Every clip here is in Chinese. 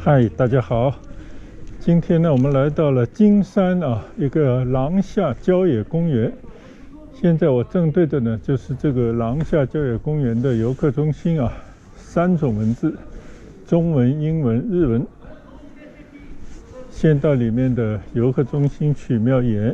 嗨，大家好。今天呢，我们来到了金山一个廊下郊野公园。现在我正对的呢，就是这个廊下郊野公园的游客中心3种文字：中文、英文、日文。先到里面的游客中心去瞄一眼。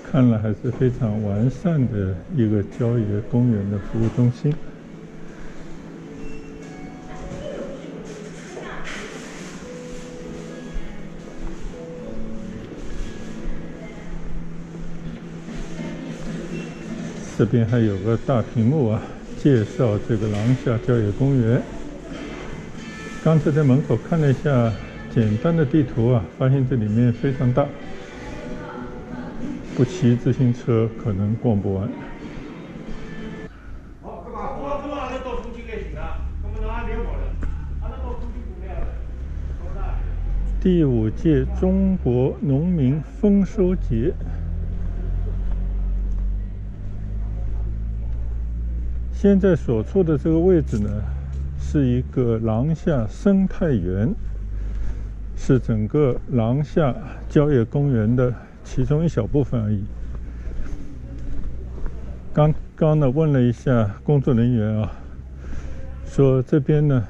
看来还是非常完善的一个郊野公园的服务中心。这边还有个大屏幕介绍这个廊下郊野公园。刚才在门口看了一下简单的地图发现这里面非常大。不骑自行车可能逛不完。第5届中国农民丰收节，现在所处的这个位置呢，是一个廊下生态园，是整个廊下郊野公园的其中一小部分而已。刚刚呢问了一下工作人员说这边呢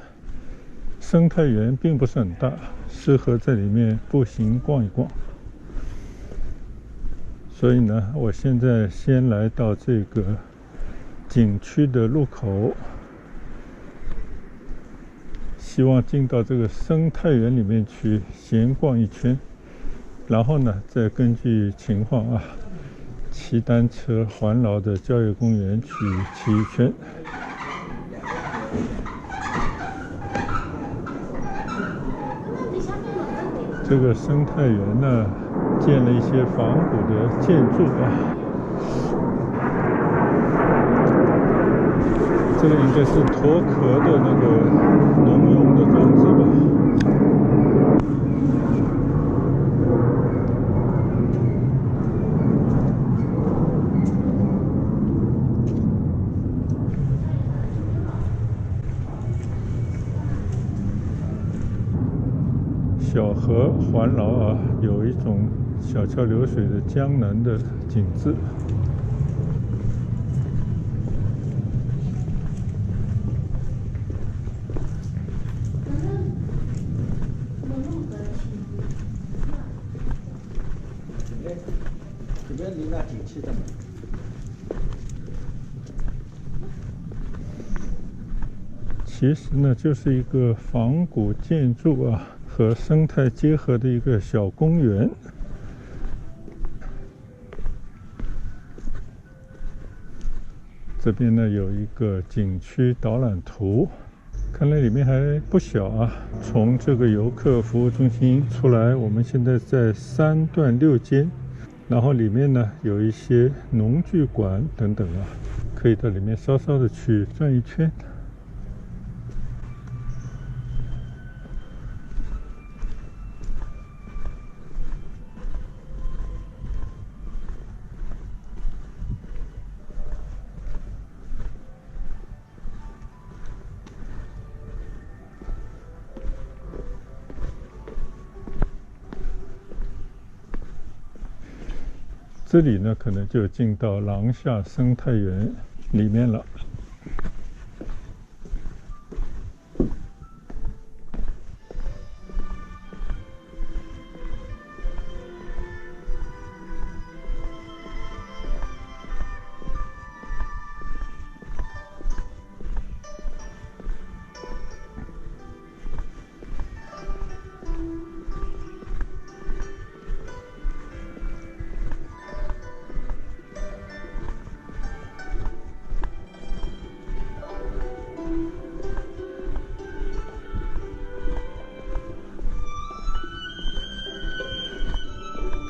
生态园并不是很大，适合在里面步行逛一逛。所以呢，我现在先来到这个景区的入口，希望进到这个生态园里面去闲逛一圈。然后呢，再根据情况骑单车环绕的郊野公园去骑一圈。这个生态园呢，建了一些仿古的建筑这个应该是脱壳的那个农用的装置吧。小河环绕有一种小桥流水的江南的景致。这边离那景区的。其实呢，就是一个仿古建筑和生态结合的一个小公园。这边呢有一个景区导览图，看来里面还不小从这个游客服务中心出来，我们现在在3段6间，然后里面呢有一些农具馆等等可以到里面稍稍的去转一圈。这里呢，可能就进到廊下生态园里面了。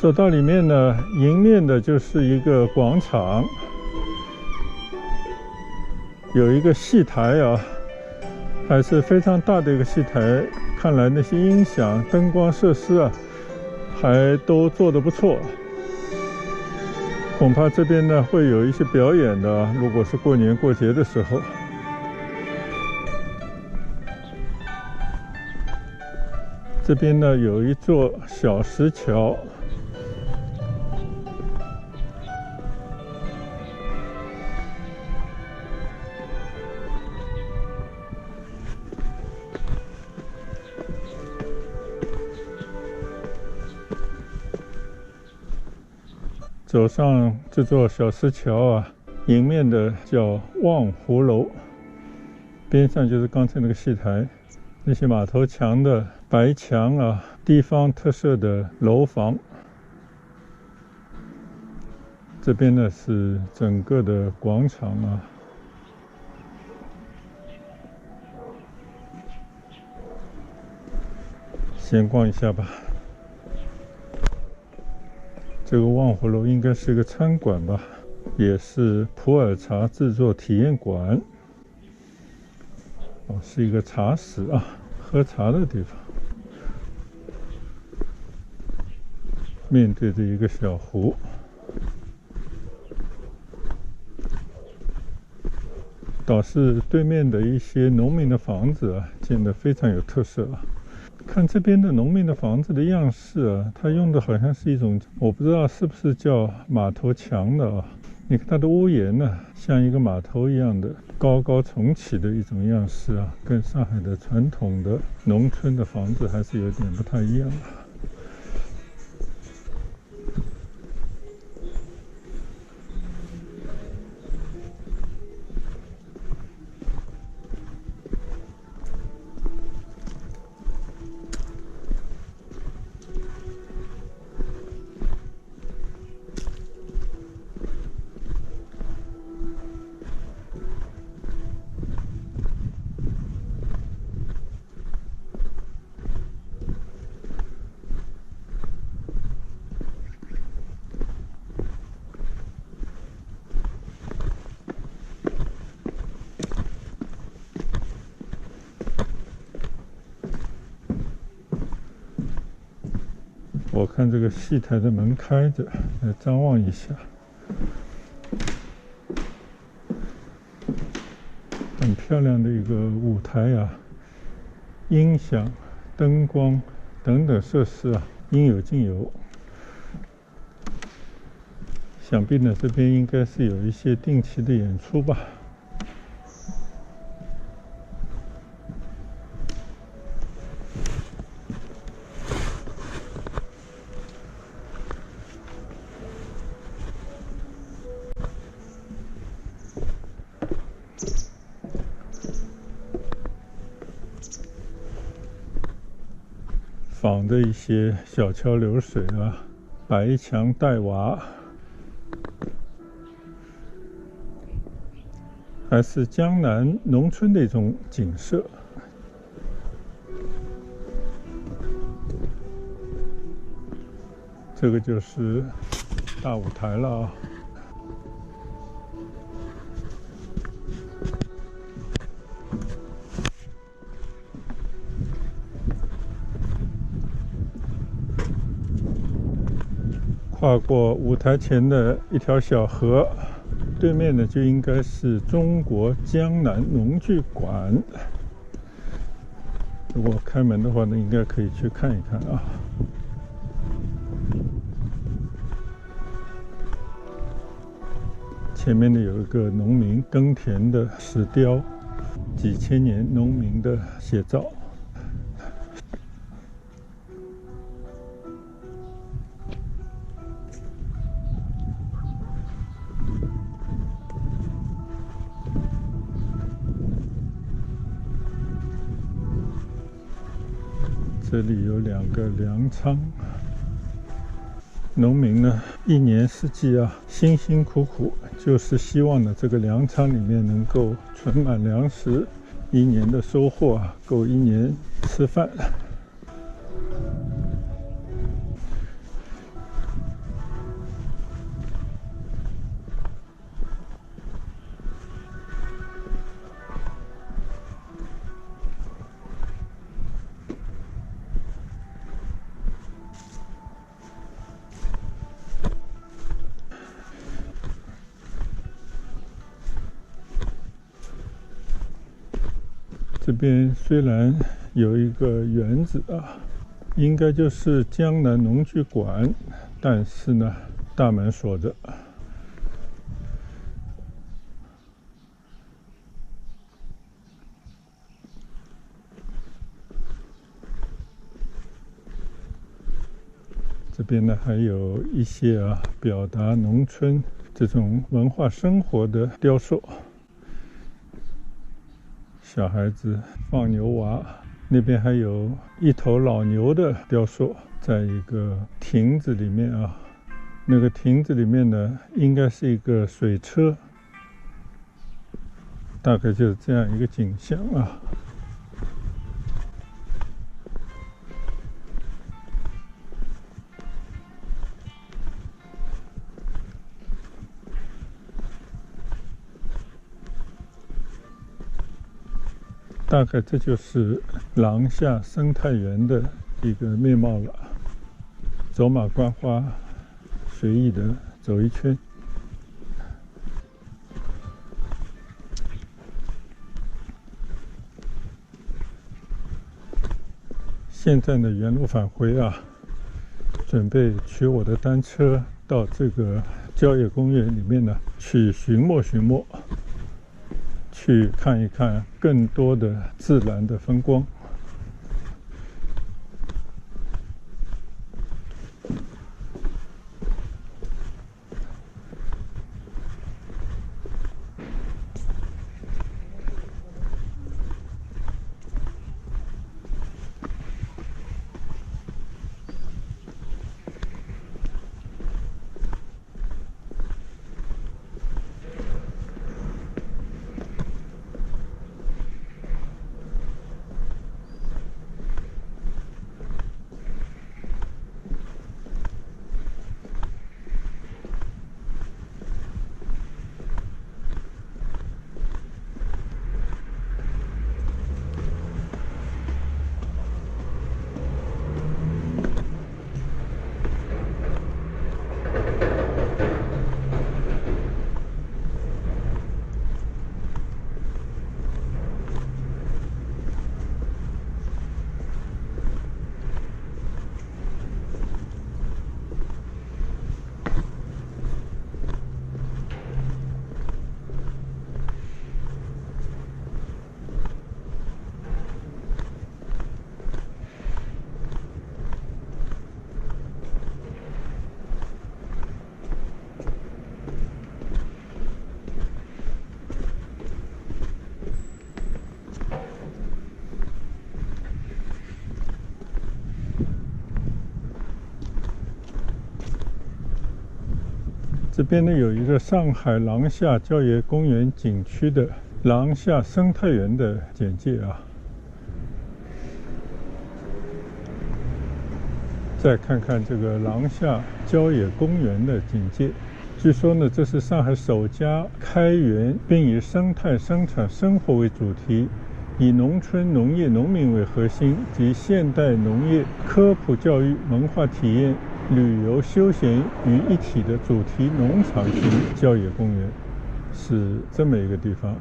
走到里面呢，迎面的就是一个广场，有一个戏台还是非常大的一个戏台。看来那些音响、灯光设施还都做得不错。恐怕这边呢会有一些表演的，如果是过年过节的时候。这边呢有一座小石桥，走上这座小石桥啊，迎面的叫望湖楼，边上就是刚才那个戏台，那些马头墙的白墙啊，地方特色的楼房。这边呢是整个的广场啊，闲逛一下吧。这个望湖楼应该是个餐馆吧，也是普洱茶制作体验馆。哦，是一个茶室啊，喝茶的地方。面对着一个小湖，倒是对面的一些农民的房子啊，建得非常有特色啊。看这边的农民的房子的样式啊，它用的好像是一种，我不知道是不是叫马头墙的啊。你看它的屋檐呢，像一个马头一样的高高重起的一种样式啊，跟上海的传统的农村的房子还是有点不太一样的。我看这个戏台的门开着，来张望一下，很漂亮的一个舞台啊，音响、灯光等等设施啊，应有尽有。想必呢，这边应该是有一些定期的演出吧。仿的一些小桥流水啊，白墙黛瓦，还是江南农村的一种景色。这个就是大舞台了啊。跨过舞台前的一条小河，对面呢就应该是中国江南农剧馆。如果开门的话呢，应该可以去看一看啊。前面呢有一个农民耕田的石雕，几千年农民的写照。这里有2个粮仓，农民呢一年四季啊辛辛苦苦，就是希望呢这个粮仓里面能够存满粮食，一年的收获啊够一年吃饭。这边虽然有一个园子啊，应该就是江南农具馆，但是呢，大门锁着。这边呢还有一些表达农村这种文化生活的雕塑，小孩子放牛娃，那边还有一头老牛的雕塑，在一个亭子里面啊，那个亭子里面呢应该是一个水车，大概就是这样一个景象啊。大概这就是廊下生态园的一个面貌了。走马观花，随意的走一圈。现在呢，原路返回啊，准备取我的单车到这个郊野公园里面呢去寻摸寻摸。去看一看更多的自然的风光。这边呢有一个上海廊下郊野公园景区的廊下生态园的简介啊。再看看这个廊下郊野公园的简介。据说呢，这是上海首家开园并以生态生产生活为主题，以农村农业农民为核心及现代农业科普教育文化体验旅游休闲于一体的主题农场型郊野公园，是这么一个地方。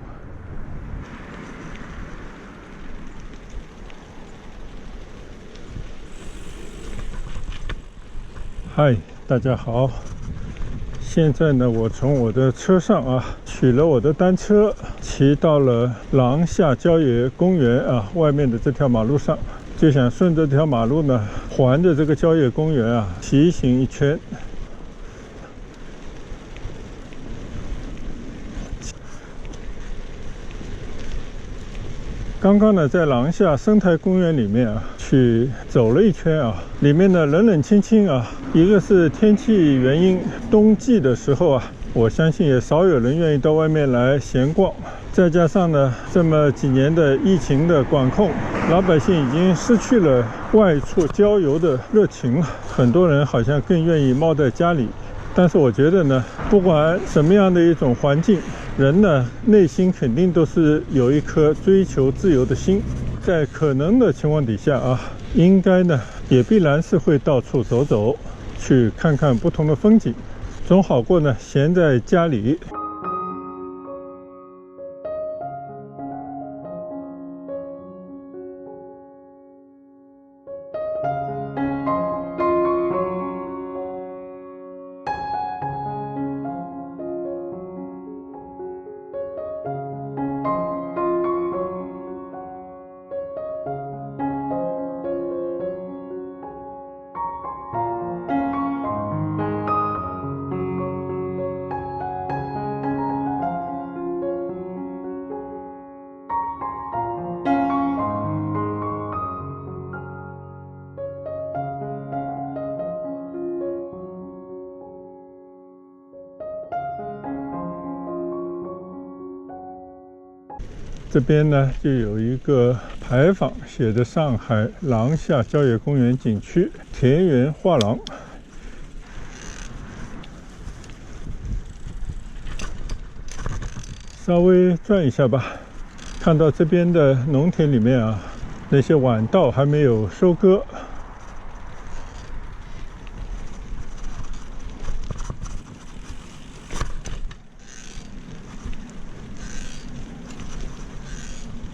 嗨，大家好！现在呢，我从我的车上取了我的单车，骑到了廊下郊野公园外面的这条马路上。就想顺着这条马路呢，环着这个郊野公园骑行一圈。刚刚呢，在廊下生态公园里面去走了一圈里面呢冷冷清清一个是天气原因，冬季的时候我相信也少有人愿意到外面来闲逛。再加上呢，这么几年的疫情的管控，老百姓已经失去了外出郊游的热情了，很多人好像更愿意猫在家里。但是我觉得呢，不管什么样的一种环境，人呢内心肯定都是有一颗追求自由的心，在可能的情况底下应该呢也必然是会到处走走，去看看不同的风景，总好过呢闲在家里。 。 。 。。。。。。。。。。。。。。。。。。。。。。。。。。。。。。。。。。。。。。。。。。。。。。。。。。。。。。。。。。。。。。。。。。。。。。。。。。。。。。。。。。。。。。。。。。。。。。。。。。。。。。。。。。。。。。。。。。。。。。。。。。。。。。。。。。。。。。。。。。。。。。。。。。。。。。。。。这边呢就有一个牌坊，写着上海廊下郊野公园景区田园画廊。稍微转一下吧，看到这边的农田里面啊，那些晚稻还没有收割。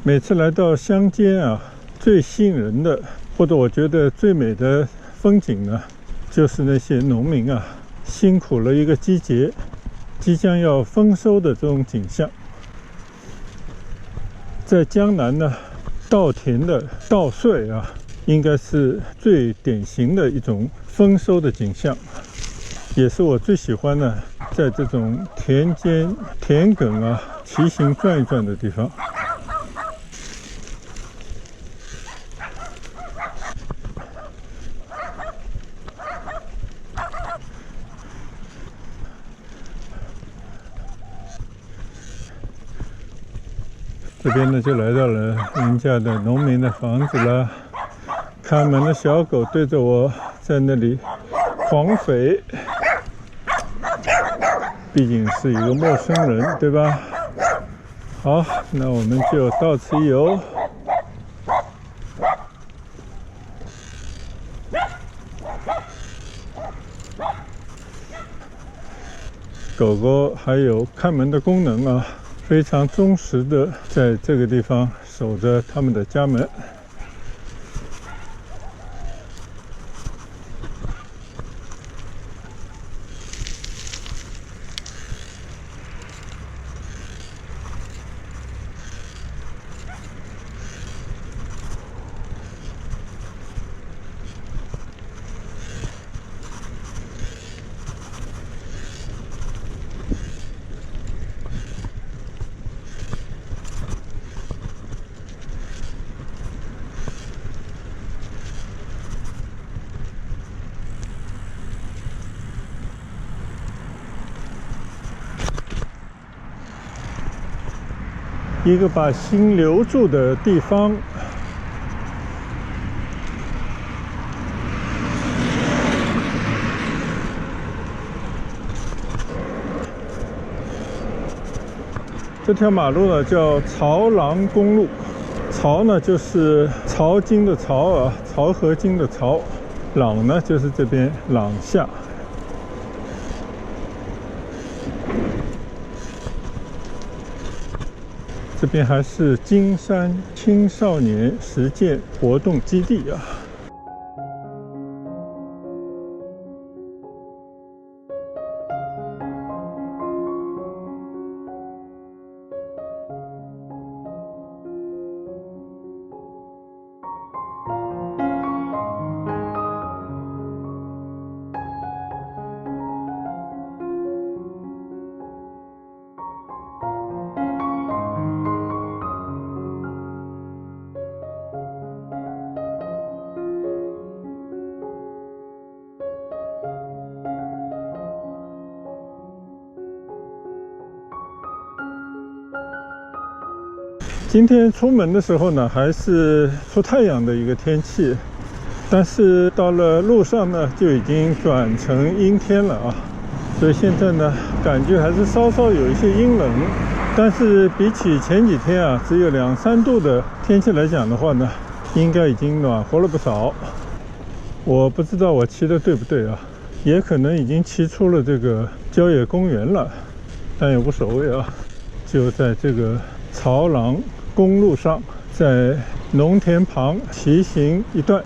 每次来到乡间啊，最吸引人的，或者我觉得最美的风景呢，就是那些农民啊，辛苦了一个季节，即将要丰收的这种景象。在江南呢，稻田的稻穗啊，应该是最典型的一种丰收的景象，也是我最喜欢的，在这种田间田埂啊骑行转一转的地方。这边呢，就来到了人家的农民的房子了。看门的小狗对着我在那里狂吠，毕竟是一个陌生人，对吧？好，那我们就到此一游。狗狗还有看门的功能啊。非常忠实的在这个地方守着他们的家门。一个把心留住的地方。这条马路呢叫漕廊公路，漕呢就是漕金的漕啊，漕河泾的漕，廊呢就是这边廊下。这边还是金山青少年实践活动基地啊。今天出门的时候呢，还是出太阳的一个天气，但是到了路上呢，就已经转成阴天了啊，所以现在呢，感觉还是稍稍有一些阴冷，但是比起前几天啊，只有2、3度的天气来讲的话呢，应该已经暖和了不少。我不知道我骑的对不对啊，也可能已经骑出了这个郊野公园了，但也无所谓啊，就在这个漕廊公路上，在农田旁骑行一段。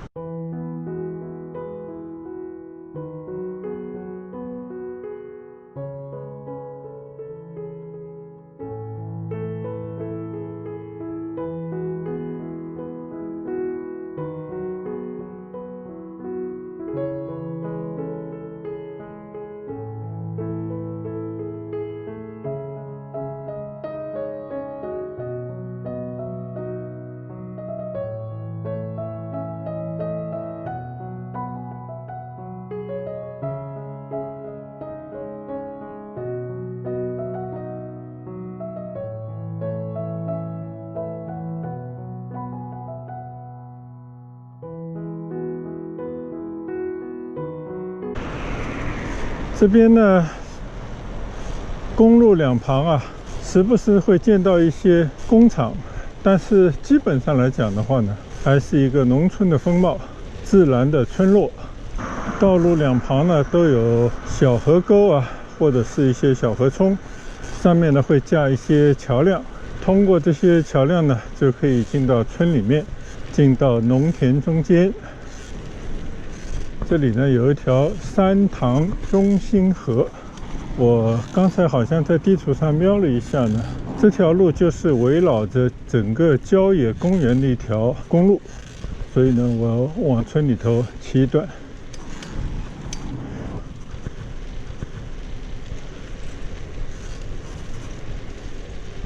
这边呢，公路两旁啊，时不时会见到一些工厂，但是基本上来讲的话呢，还是一个农村的风貌，自然的村落。道路两旁呢都有小河沟啊，或者是一些小河冲，上面呢会架一些桥梁，通过这些桥梁呢，就可以进到村里面，进到农田中间。这里呢有一条三塘中心河，我刚才好像在地图上瞄了一下呢，这条路就是围绕着整个郊野公园的一条公路，所以呢我往村里头骑一段。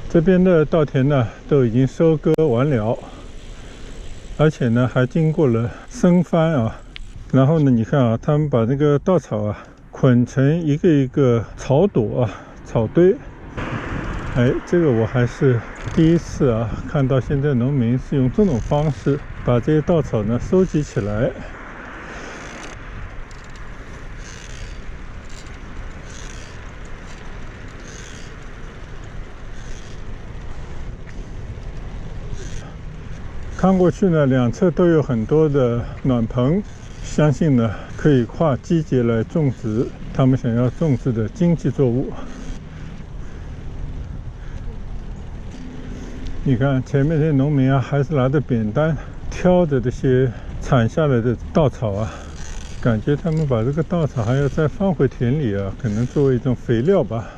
这边的稻田呢都已经收割完了，而且呢还经过了生翻啊。然后呢，你看啊，他们把这个稻草啊捆成一个一个草垛啊、草堆。哎，这个我还是第一次啊看到，现在农民是用这种方式把这些稻草呢收集起来。看过去呢，两侧都有很多的暖棚，相信呢可以跨季节来种植他们想要种植的经济作物。你看前面这些农民啊，还是拿着扁担挑着这些铲下来的稻草啊，感觉他们把这个稻草还要再放回田里啊，可能作为一种肥料吧。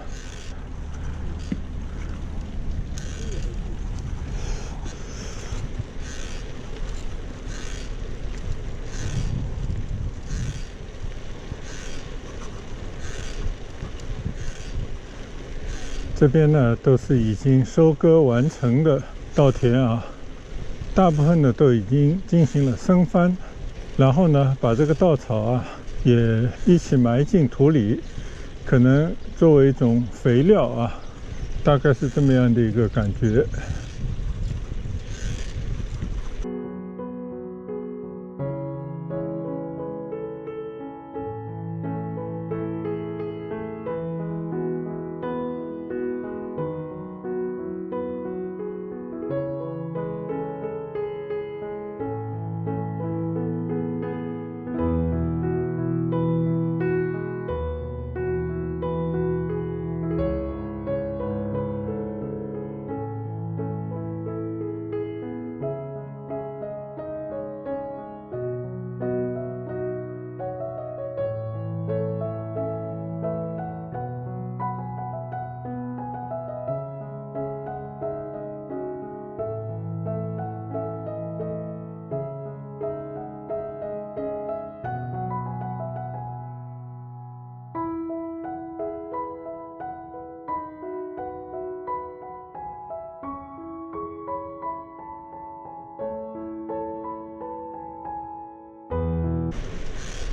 这边呢都是已经收割完成的稻田啊，大部分呢都已经进行了生翻，然后呢把这个稻草啊也一起埋进土里，可能作为一种肥料啊，大概是这么样的一个感觉。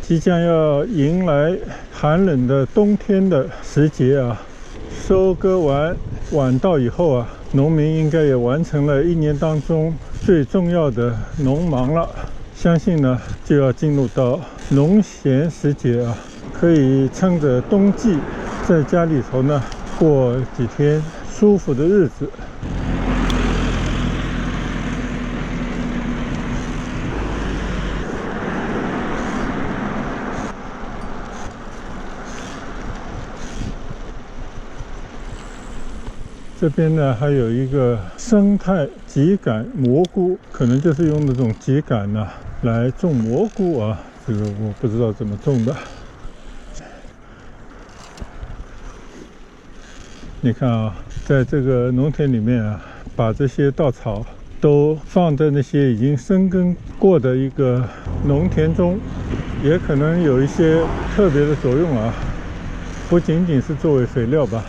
即将要迎来寒冷的冬天的时节啊，收割完晚稻以后啊，农民应该也完成了一年当中最重要的农忙了。相信呢，就要进入到农闲时节啊，可以趁着冬季在家里头呢过几天舒服的日子。这边呢还有一个生态秸秆蘑菇，可能就是用那种秸秆呢来种蘑菇啊，这个我不知道怎么种的。你看啊，在这个农田里面啊，把这些稻草都放在那些已经生根过的一个农田中，也可能有一些特别的作用啊，不仅仅是作为肥料吧。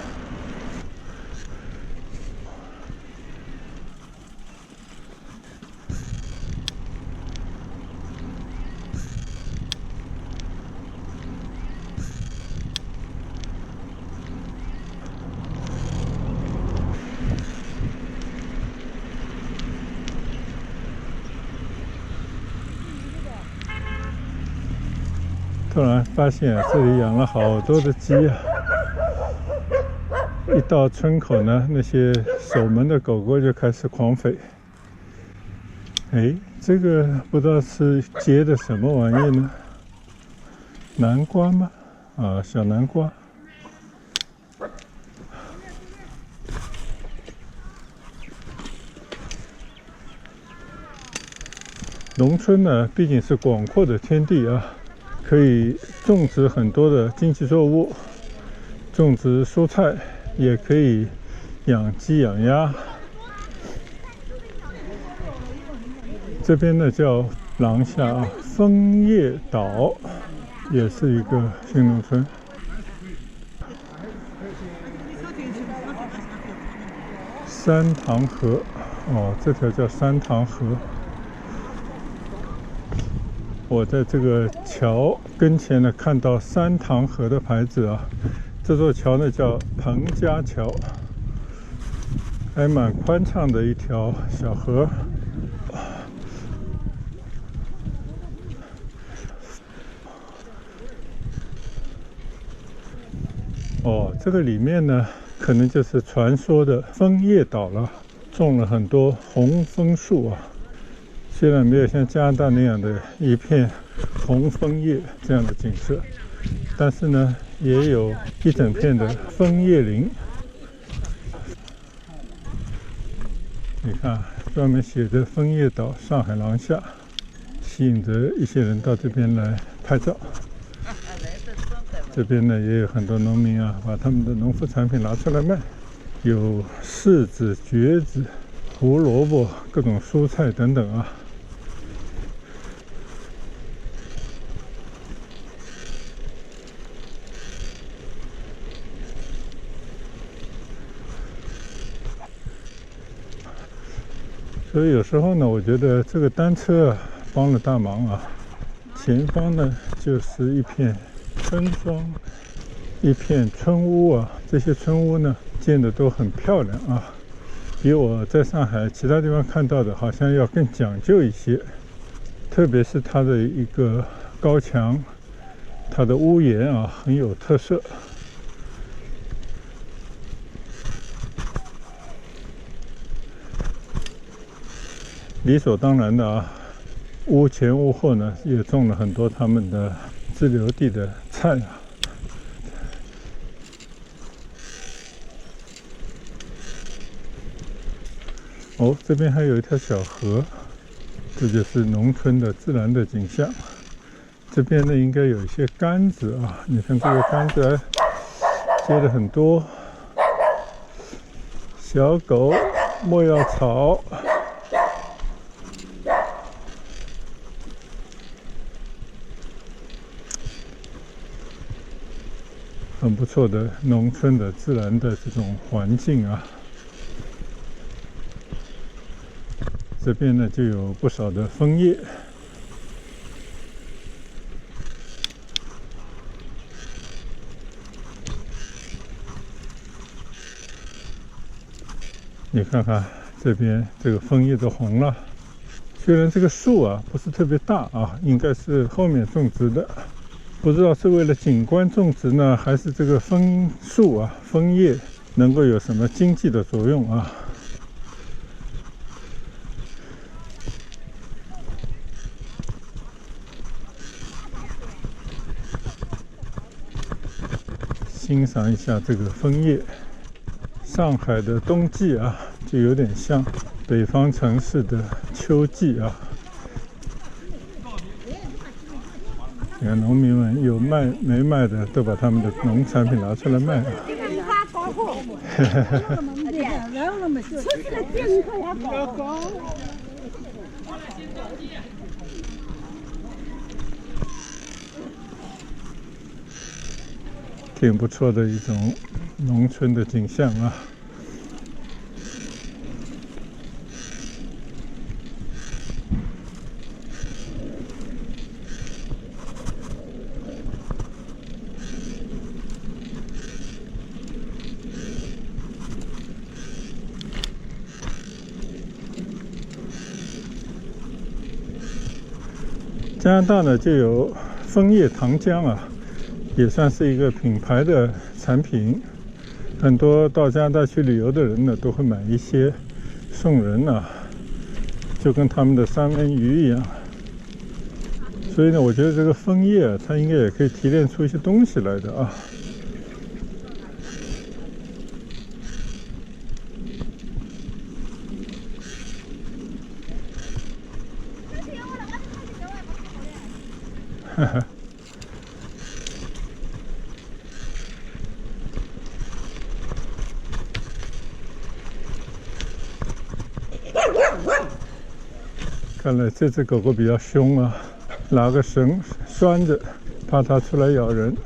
突然发现这里养了好多的鸡啊！一到村口呢，那些守门的狗狗就开始狂吠。哎，这个不知道是结的什么玩意呢？南瓜吗？啊，小南瓜。农村呢，毕竟是广阔的天地啊，可以种植很多的经济作物，种植蔬菜，也可以养鸡养鸭。这边呢叫廊下枫叶岛，也是一个新农村。三塘河，哦，这条叫三塘河。我在这个桥跟前呢，看到三塘河的牌子啊。这座桥呢叫彭家桥，还蛮宽敞的一条小河。哦，这个里面呢，可能就是传说的枫叶岛了，种了很多红枫树啊。虽然没有像加拿大那样的一片红枫叶这样的景色，但是呢，也有一整片的枫叶林。你看，专门写着枫叶岛上海廊下，吸引着一些人到这边来拍照。这边呢也有很多农民啊，把他们的农副产品拿出来卖，有柿子、橘子、胡萝卜、各种蔬菜等等啊。所以有时候呢，我觉得这个单车啊帮了大忙啊。前方呢就是一片村庄，一片村屋啊。这些村屋呢建得都很漂亮啊，比我在上海其他地方看到的好像要更讲究一些。特别是它的一个高墙，它的屋檐啊很有特色。理所当然的啊，屋前屋后呢也种了很多他们的自留地的菜啊。哦，这边还有一条小河，这就是农村的自然的景象。这边呢应该有一些杆子啊，你看这个杆子结了很多小狗、没药草。很不错的农村的自然的这种环境啊。这边呢就有不少的枫叶。你看看这边这个枫叶都红了，虽然这个树啊不是特别大啊，应该是后面种植的。不知道是为了景观种植呢，还是这个枫树啊、枫叶能够有什么经济的作用啊？欣赏一下这个枫叶。上海的冬季啊，就有点像北方城市的秋季啊。你看，农民们有卖没卖的，都把他们的农产品拿出来卖。挺不错的一种农村的景象啊。加拿大呢就有枫叶糖浆啊，也算是一个品牌的产品。很多到加拿大去旅游的人呢，都会买一些送人啊，就跟他们的三文鱼一样。所以呢，我觉得这个枫叶啊，它应该也可以提炼出一些东西来的啊。哈哈。看来这只狗狗比较凶啊，拿个绳拴着，怕它出来咬人。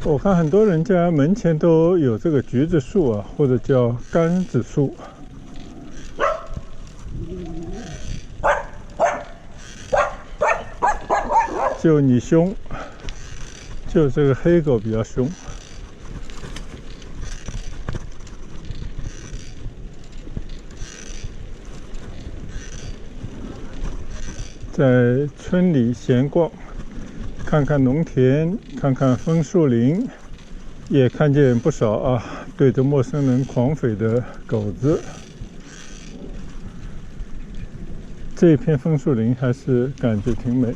我看很多人家门前都有这个橘子树啊，或者叫柑子树。就你凶，就这个黑狗比较凶。在村里闲逛，看看农田，看看枫树林，也看见不少啊对着陌生人狂吠的狗子。这一片枫树林还是感觉挺美。